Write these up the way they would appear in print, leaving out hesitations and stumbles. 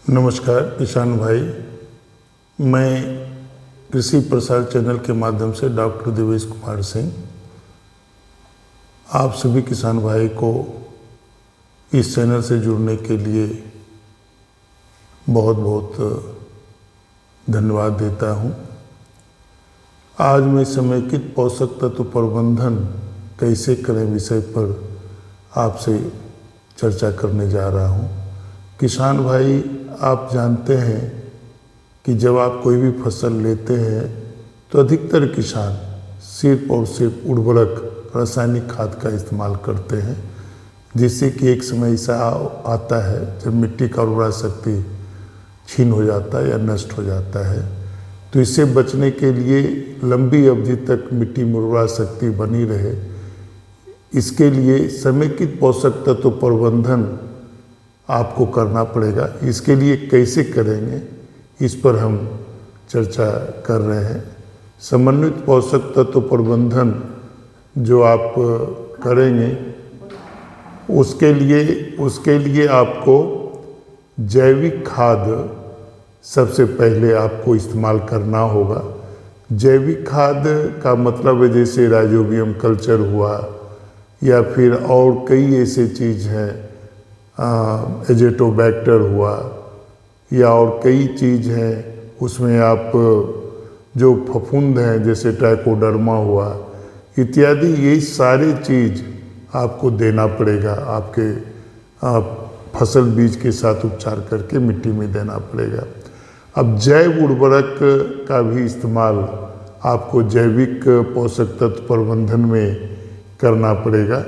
नमस्कार किसान भाई, मैं कृषि प्रसार चैनल के माध्यम से डॉक्टर देवेश कुमार सिंह आप सभी किसान भाई को इस चैनल से जुड़ने के लिए बहुत बहुत धन्यवाद देता हूं। आज मैं समेकित पोषक तत्व प्रबंधन कैसे करें विषय पर आपसे चर्चा करने जा रहा हूं। किसान भाई, आप जानते हैं कि जब आप कोई भी फसल लेते हैं तो अधिकतर किसान सिर्फ और सिर्फ उर्वरक रासायनिक खाद का इस्तेमाल करते हैं, जिससे कि एक समय ऐसा आता है जब मिट्टी का उर्वरा शक्ति क्षीण हो जाता है या नष्ट हो जाता है। तो इससे बचने के लिए लंबी अवधि तक मिट्टी में उर्वरा शक्ति बनी रहे, इसके लिए समेकित पोषक तत्व प्रबंधन आपको करना पड़ेगा। इसके लिए कैसे करेंगे, इस पर हम चर्चा कर रहे हैं। समन्वित पोषक तत्व प्रबंधन जो आप करेंगे उसके लिए आपको जैविक खाद सबसे पहले आपको इस्तेमाल करना होगा। जैविक खाद का मतलब है जैसे राइजोबियम कल्चर हुआ या फिर और कई ऐसे चीज़ हैं, एजेटोबैक्टर हुआ या और कई चीज़ हैं, उसमें आप जो फफूंद हैं जैसे ट्राइकोडर्मा हुआ इत्यादि, ये सारी चीज़ आपको देना पड़ेगा। आपके फसल बीज के साथ उपचार करके मिट्टी में देना पड़ेगा। अब जैव उर्वरक का भी इस्तेमाल आपको जैविक पोषक तत्व प्रबंधन में करना पड़ेगा।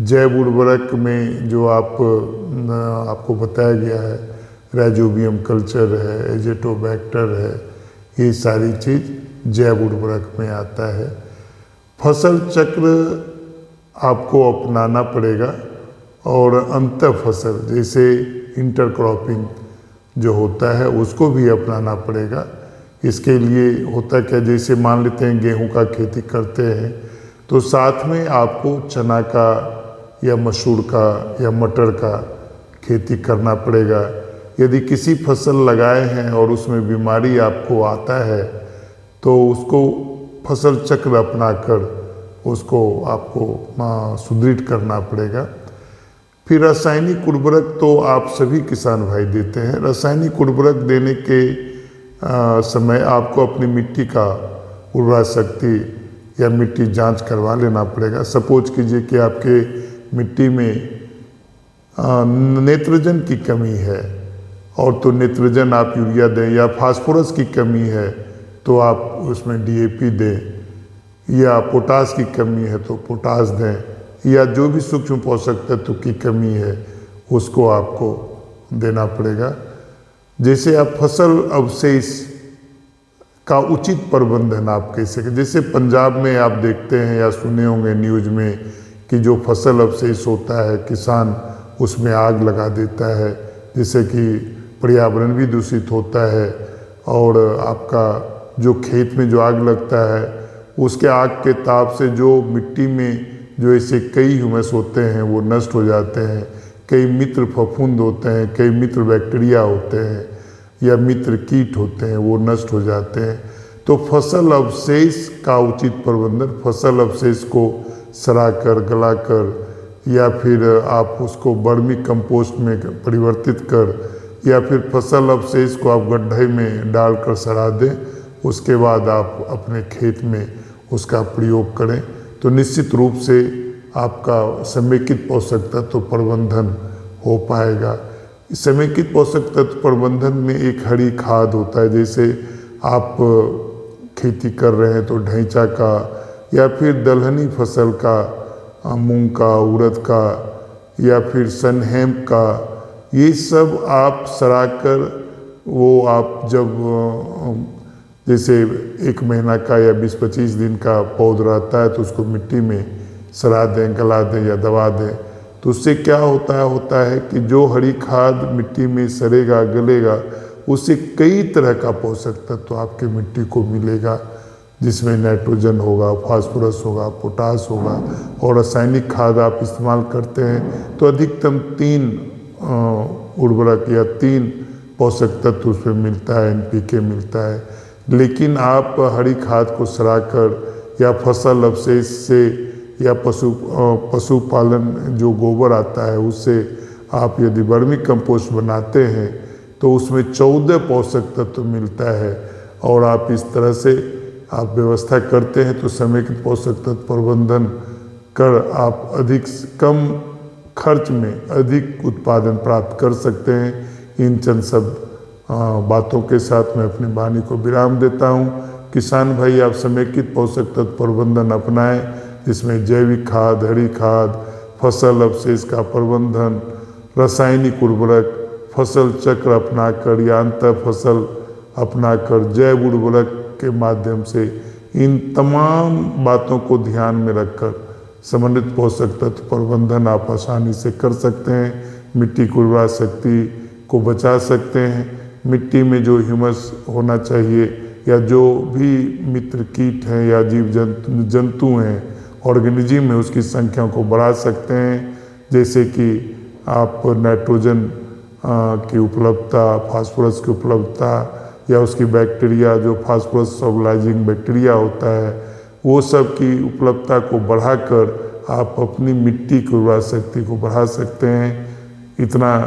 जैव उर्वरक में जो आपको बताया गया है, राइजोबियम कल्चर है, एजेटोबैक्टर है, ये सारी चीज़ जैव उर्वरक में आता है। फसल चक्र आपको अपनाना पड़ेगा और अंतर फसल जैसे इंटरक्रॉपिंग जो होता है उसको भी अपनाना पड़ेगा। इसके लिए होता क्या, जैसे मान लेते हैं गेहूं का खेती करते हैं तो साथ में आपको चना का या मसूर का या मटर का खेती करना पड़ेगा। यदि किसी फसल लगाए हैं और उसमें बीमारी आपको आता है तो उसको फसल चक्र अपनाकर उसको आपको सुदृढ़ करना पड़ेगा। फिर रासायनिक उर्वरक तो आप सभी किसान भाई देते हैं। रासायनिक उर्वरक देने के समय आपको अपनी मिट्टी का उर्वरा शक्ति या मिट्टी जांच करवा लेना पड़ेगा। सपोज कीजिए कि आपके मिट्टी में नेत्रजन की कमी है और तो नेत्रजन आप यूरिया दें, या फास्फोरस की कमी है तो आप उसमें डीएपी दें, या पोटास की कमी है तो पोटास दें, या जो भी सूक्ष्म पोषक तत्व की कमी है उसको आपको देना पड़ेगा। जैसे आप फसल अवशेष का उचित प्रबंधन आप कैसे करें, जैसे पंजाब में आप देखते हैं या सुने होंगे न्यूज़ में कि जो फसल अवशेष होता है किसान उसमें आग लगा देता है, जिससे कि पर्यावरण भी दूषित होता है और आपका जो खेत में जो आग लगता है उसके आग के ताप से जो मिट्टी में जो ऐसे कई ह्यूमस होते हैं वो नष्ट हो जाते हैं। कई मित्र फफूंद होते हैं, कई मित्र बैक्टीरिया होते हैं या मित्र कीट होते हैं, वो नष्ट हो जाते हैं। तो फसल अवशेष का उचित प्रबंधन, फसल अवशेष को सड़ाकर गलाकर या फिर आप उसको वर्मी कंपोस्ट में परिवर्तित कर, या फिर फसल अवशेष को आप गड्ढे में डालकर सड़ा दें, उसके बाद आप अपने खेत में उसका प्रयोग करें तो निश्चित रूप से आपका समेकित पोषक तत्व प्रबंधन हो पाएगा। समेकित पोषक तत्व प्रबंधन में एक हरी खाद होता है, जैसे आप खेती कर रहे हैं तो ढैंचा का या फिर दलहनी फसल का, मूंग का, उड़द का या फिर सनहेम का, ये सब आप सड़ाकर वो आप जब जैसे 1 महीना का या 20-25 दिन का पौध रहता है तो उसको मिट्टी में सड़ा दें, गला दें या दबा दें, तो उससे क्या होता है कि जो हरी खाद मिट्टी में सड़ेगा गलेगा उससे कई तरह का पोषक तत्व आपके मिट्टी को मिलेगा, जिसमें नाइट्रोजन होगा, फास्फोरस होगा, पोटास होगा। और रासायनिक खाद आप इस्तेमाल करते हैं तो अधिकतम 3 उर्वरक या 3 पोषक तत्व उसमें मिलता है, NPK मिलता है। लेकिन आप हरी खाद को सड़ाकर या फसल अवशेष से या पशुपालन जो गोबर आता है उससे आप यदि वर्मी कंपोस्ट बनाते हैं तो उसमें 14 पोषक तत्व मिलता है। और आप इस तरह से आप व्यवस्था करते हैं तो समेकित पोषक तत्व प्रबंधन कर आप कम खर्च में अधिक उत्पादन प्राप्त कर सकते हैं। इन चंद सब बातों के साथ मैं अपनी वाणी को विराम देता हूँ। किसान भाई, आप समेकित पोषक तत्व प्रबंधन अपनाएं, जिसमें जैविक खाद, हरी खाद, फसल अवशेष का प्रबंधन, रासायनिक उर्वरक, फसल चक्र अपनाकर या अंतर फसल अपनाकर जैव उर्वरक के माध्यम से इन तमाम बातों को ध्यान में रखकर समन्वित पोषक तत्व प्रबंधन आप आसानी से कर सकते हैं। मिट्टी की उर्वरा शक्ति को बचा सकते हैं। मिट्टी में जो ह्यूमस होना चाहिए या जो भी मित्र कीट हैं या जीव जंतु हैं, ऑर्गेनिज्म है, उसकी संख्या को बढ़ा सकते हैं। जैसे कि आप नाइट्रोजन की उपलब्धता, फास्फोरस की उपलब्धता या उसकी बैक्टीरिया जो फास्फोरस सोलुबलाइजिंग बैक्टीरिया होता है वो सब की उपलब्धता को बढ़ाकर आप अपनी मिट्टी की उर्वरा शक्ति को बढ़ा सकते हैं। इतना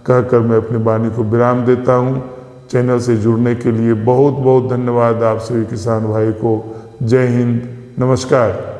कहकर मैं अपनी वाणी को विराम देता हूँ। चैनल से जुड़ने के लिए बहुत बहुत धन्यवाद आप सभी किसान भाई को। जय हिंद, नमस्कार।